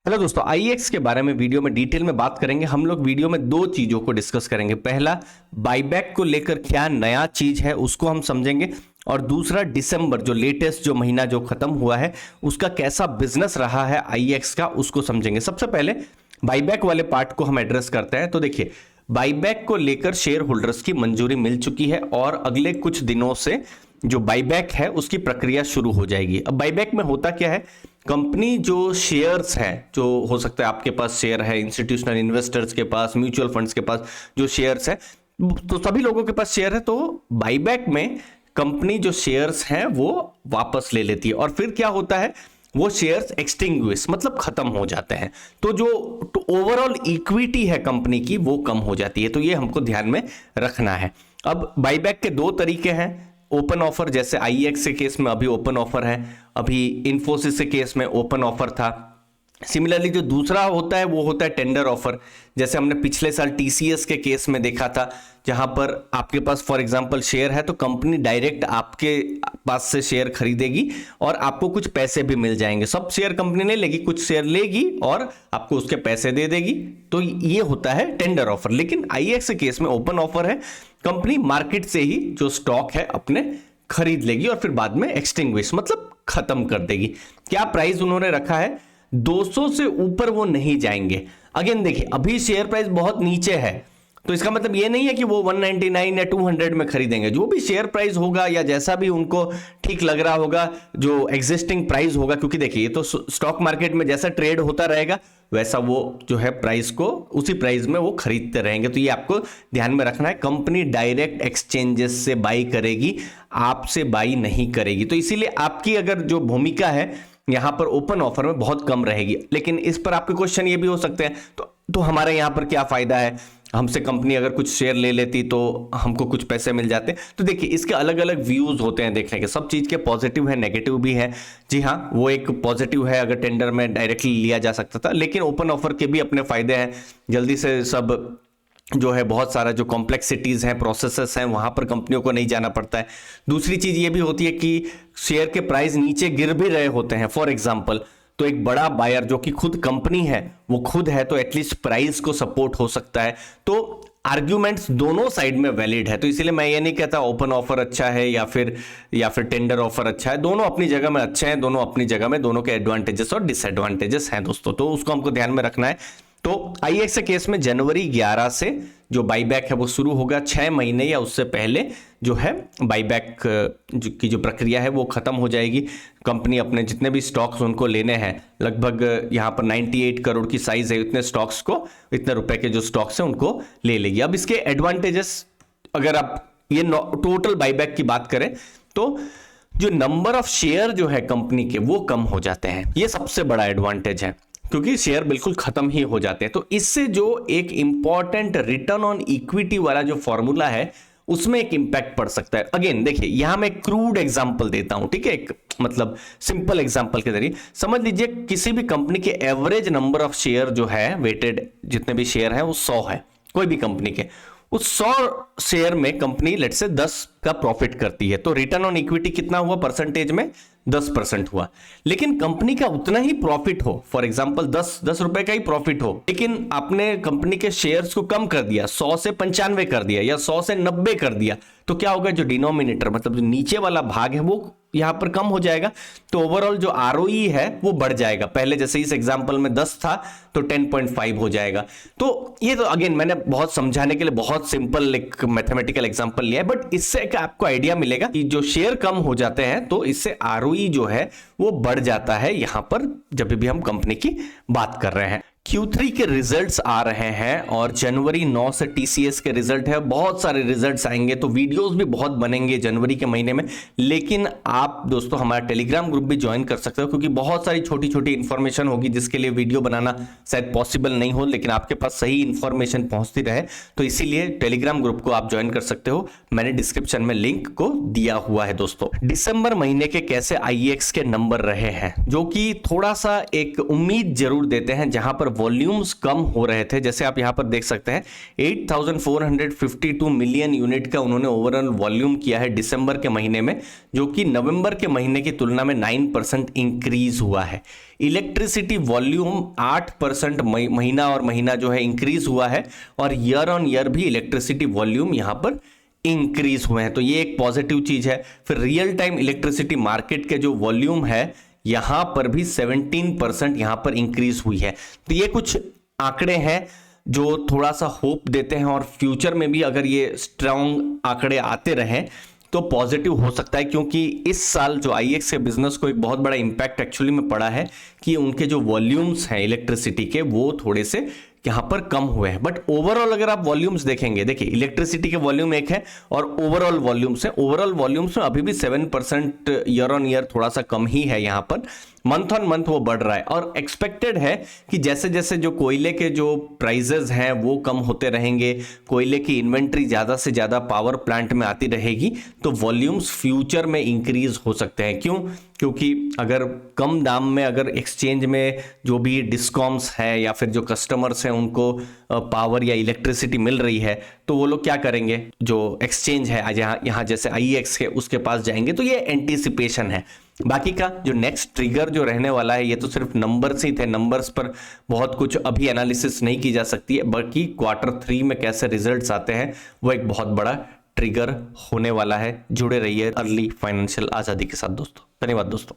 Hello दोस्तों, आईएक्स के बारे में वीडियो में डिटेल में बात करेंगे। हम लोग वीडियो में दो चीजों को डिस्कस करेंगे। पहला, बाईबैक को लेकर क्या नया चीज है उसको हम समझेंगे, और दूसरा दिसंबर जो लेटेस्ट जो महीना जो खत्म हुआ है उसका कैसा बिजनेस रहा है आईएक्स का, उसको समझेंगे। सबसे पहले बाईबैक वाले पार्ट को हम एड्रेस करते हैं। तो देखिए, बाईबैक को लेकर शेयर होल्डर्स की मंजूरी मिल चुकी है और अगले कुछ दिनों से जो बाईबैक है उसकी प्रक्रिया शुरू हो जाएगी। अब बाईबैक में होता क्या है, कंपनी जो शेयर्स है, जो हो सकता है आपके पास शेयर है, इंस्टीट्यूशनल इन्वेस्टर्स के पास, म्यूचुअल फंड्स के पास जो शेयर्स है, तो सभी लोगों के पास शेयर है। तो बाईबैक में कंपनी जो शेयर्स हैं वो वापस ले लेती है और फिर क्या होता है, वो शेयर्स एक्सटिंग्विश मतलब खत्म हो जाते हैं। तो जो ओवरऑल इक्विटी है कंपनी की वो कम हो जाती है। तो ये हमको ध्यान में रखना है। अब बाईबैक के दो तरीके हैं। ओपन ऑफर, जैसे आईएक्स के केस में अभी ओपन ऑफर है, अभी इन्फोसिस के केस में ओपन ऑफर था। सिमिलरली जो दूसरा होता है वो होता है टेंडर ऑफर, जैसे हमने पिछले साल टीसीएस के केस में देखा था, जहां पर आपके पास फॉर एग्जांपल शेयर है तो कंपनी डायरेक्ट आपके पास से शेयर खरीदेगी और आपको कुछ पैसे भी मिल जाएंगे। सब शेयर कंपनी नहीं लेगी, कुछ शेयर लेगी और आपको उसके पैसे दे देगी। तो ये होता है टेंडर ऑफर। लेकिन आईएक्स के केस में ओपन ऑफर है, कंपनी मार्केट से ही जो स्टॉक है अपने खरीद लेगी और फिर बाद में एक्सटिंग्विश मतलब खत्म कर देगी। क्या प्राइस उन्होंने रखा है, 200 से ऊपर वो नहीं जाएंगे। अगेन देखिए, अभी शेयर प्राइस बहुत नीचे है, तो इसका मतलब ये नहीं है कि वो 199 या 200 में खरीदेंगे। जो भी शेयर प्राइस होगा या जैसा भी उनको ठीक लग रहा होगा, जो एग्जिस्टिंग प्राइस होगा, क्योंकि देखिए ये तो स्टॉक मार्केट में जैसा ट्रेड होता रहेगा वैसा वो जो है प्राइस को उसी प्राइस में वो खरीदते रहेंगे। तो ये आपको ध्यान में रखना है। कंपनी डायरेक्ट एक्सचेंजेस से बाई करेगी, आपसे बाई नहीं करेगी। तो इसीलिए आपकी अगर जो भूमिका है यहां पर ओपन ऑफर में बहुत कम रहेगी। लेकिन इस पर आपके क्वेश्चन ये भी हो सकते हैं, तो हमारे यहां पर क्या फायदा है, हमसे कंपनी अगर कुछ शेयर ले लेती तो हमको कुछ पैसे मिल जाते। तो देखिए, इसके अलग अलग व्यूज होते हैं देखने के। सब चीज के पॉजिटिव है, नेगेटिव भी है। जी हाँ, वो एक पॉजिटिव है, अगर टेंडर में डायरेक्टली लिया जा सकता था। लेकिन ओपन ऑफर के भी अपने फायदे हैं। जल्दी से सब जो है, बहुत सारा जो कॉम्प्लेक्सिटीज हैं, प्रोसेसेस हैं, वहां पर कंपनियों को नहीं जाना पड़ता है। दूसरी चीज ये भी होती है कि शेयर के प्राइस नीचे गिर भी रहे होते हैं फॉर एग्जांपल, तो एक बड़ा बायर जो कि खुद कंपनी है, वो खुद है, तो एटलीस्ट प्राइस को सपोर्ट हो सकता है। तो आर्ग्यूमेंट्स दोनों साइड में वैलिड है। तो इसीलिए मैं ये नहीं कहता ओपन ऑफर अच्छा है या फिर टेंडर ऑफर अच्छा है। दोनों अपनी जगह में अच्छे हैं, दोनों अपनी जगह में, दोनों के एडवांटेजेस और डिसएडवांटेजेस हैं दोस्तों। तो उसको हमको ध्यान में रखना है। तो आईएक्स के केस में जनवरी 11 से जो बाईबैक है वो शुरू होगा। 6 महीने या उससे पहले जो है बाईबैक की जो प्रक्रिया है वो खत्म हो जाएगी। कंपनी अपने जितने भी स्टॉक्स उनको लेने हैं, लगभग यहाँ पर 98 करोड़ की साइज है, इतने स्टॉक्स को, इतने रुपए के जो स्टॉक्स हैं उनको ले लेगी। अब इसके एडवांटेजेस, अगर आप ये टोटल बाईबैक की बात करें तो जो नंबर ऑफ शेयर जो है कंपनी के वो कम हो जाते हैं। ये सबसे बड़ा एडवांटेज है, क्योंकि शेयर बिल्कुल खत्म ही हो जाते हैं। तो इससे जो एक इंपॉर्टेंट रिटर्न ऑन इक्विटी वाला जो फॉर्मूला है उसमें एक इंपैक्ट पड़ सकता है। अगेन देखिए, यहां मैं क्रूड एग्जांपल देता हूं, ठीक है, एक मतलब सिंपल एग्जांपल के जरिए समझ लीजिए। किसी भी कंपनी के एवरेज नंबर ऑफ शेयर जो है, वेटेड जितने भी शेयर हैं वो 100 है कोई भी कंपनी के। उस 100 शेयर में कंपनी लेट से 10 का प्रॉफिट करती है, तो रिटर्न ऑन इक्विटी कितना हुआ परसेंटेज में, 10% हुआ। लेकिन कंपनी का उतना ही प्रॉफिट हो, फॉर एग्जांपल 10 रुपए का ही प्रॉफिट हो, लेकिन आपने कंपनी के शेयर्स को कम कर दिया, 100 से 95 कर दिया या 100 से 90 कर दिया, तो क्या होगा, जो डिनोमिनेटर मतलब जो नीचे वाला भाग है वो यहां पर कम हो जाएगा। तो ओवरऑल जो आरओई है वो बढ़ जाएगा। पहले जैसे इस एग्जांपल में 10 था तो 10.5 हो जाएगा। तो ये तो अगेन मैंने बहुत समझाने के लिए बहुत सिंपल एक मैथमेटिकल एग्जांपल लिया है, बट इससे आपको आइडिया मिलेगा कि जो शेयर कम हो जाते हैं तो इससे आरओई जो है वो बढ़ जाता है यहां पर, जब भी हम कंपनी की बात कर रहे हैं। Q3 के रिजल्ट्स आ रहे हैं और जनवरी 9 से टीसीएस के रिजल्ट है। बहुत सारे रिजल्ट्स आएंगे, तो वीडियोस भी बहुत बनेंगे जनवरी के महीने में। लेकिन आप दोस्तों हमारा टेलीग्राम ग्रुप भी ज्वाइन कर सकते हो, क्योंकि बहुत सारी छोटी छोटी इंफॉर्मेशन होगी जिसके लिए वीडियो बनाना शायद पॉसिबल नहीं हो, लेकिन आपके पास सही इंफॉर्मेशन पहुंचती रहे, तो इसीलिए टेलीग्राम ग्रुप को आप ज्वाइन कर सकते हो। मैंने डिस्क्रिप्शन में लिंक को दिया हुआ है दोस्तों। दिसंबर महीने के कैसे आईएक्स के नंबर रहे हैं, जो कि थोड़ा सा एक उम्मीद जरूर देते हैं, जहां पर वॉल्यूम्स कम हो रहे थे, जैसे आप यहां पर देख सकते हैं 8452 मिलियन यूनिट का उन्होंने ओवरऑल वॉल्यूम किया है दिसंबर के महीने में, जो कि नवंबर के महीने की तुलना में 9% इंक्रीज हुआ है। इलेक्ट्रिसिटी वॉल्यूम 8% महीना और महीना जो है इंक्रीज हुआ है, और ईयर ऑन ईयर भी इलेक्ट्रिसिटी वॉल्यूम यहां पर इंक्रीज हुए हैं, तो ये एक पॉजिटिव चीज है। फिर रियल टाइम इलेक्ट्रिसिटी मार्केट के जो वॉल्यूम है यहां पर भी 17% यहां पर इंक्रीज हुई है। तो ये कुछ आंकड़े हैं जो थोड़ा सा होप देते हैं, और फ्यूचर में भी अगर ये स्ट्रांग आंकड़े आते रहें तो पॉजिटिव हो सकता है, क्योंकि इस साल जो आईएक्स के बिजनेस को एक बहुत बड़ा इंपैक्ट एक्चुअली में पड़ा है कि उनके जो वॉल्यूम्स हैं इलेक्ट्रिसिटी के वो थोड़े से यहां पर कम हुए हैं। बट ओवरऑल अगर आप वॉल्यूम्स देखेंगे, देखिए इलेक्ट्रिसिटी के वॉल्यूम एक है और ओवरऑल वॉल्यूम्स है, ओवरऑल वॉल्यूम्स में अभी भी 7% ईयर ऑन ईयर थोड़ा सा कम ही है, यहां पर मंथ ऑन मंथ वो बढ़ रहा है। और एक्सपेक्टेड है कि जैसे जैसे जो कोयले के जो प्राइजेस हैं वो कम होते रहेंगे, कोयले की इन्वेंट्री ज्यादा से ज्यादा पावर प्लांट में आती रहेगी, तो वॉल्यूम्स फ्यूचर में इंक्रीज हो सकते हैं। क्यों? क्योंकि अगर कम दाम में अगर एक्सचेंज में जो भी डिस्कॉम्स है या फिर जो कस्टमर्स हैं उनको पावर या इलेक्ट्रिसिटी मिल रही है, तो वो लोग क्या करेंगे, जो एक्सचेंज है यहाँ जैसे आईएक्स के उसके पास जाएंगे। तो ये एंटीसिपेशन है। बाकी का जो नेक्स्ट ट्रिगर जो रहने वाला है, ये तो सिर्फ नंबर्स ही थे, नंबर्स पर बहुत कुछ अभी एनालिसिस नहीं की जा सकती है, बल्कि Q3 में कैसे रिजल्ट्स आते हैं वो एक बहुत बड़ा ट्रिगर होने वाला है। जुड़े रहिए अर्ली फाइनेंशियल आजादी के साथ दोस्तों। धन्यवाद दोस्तों।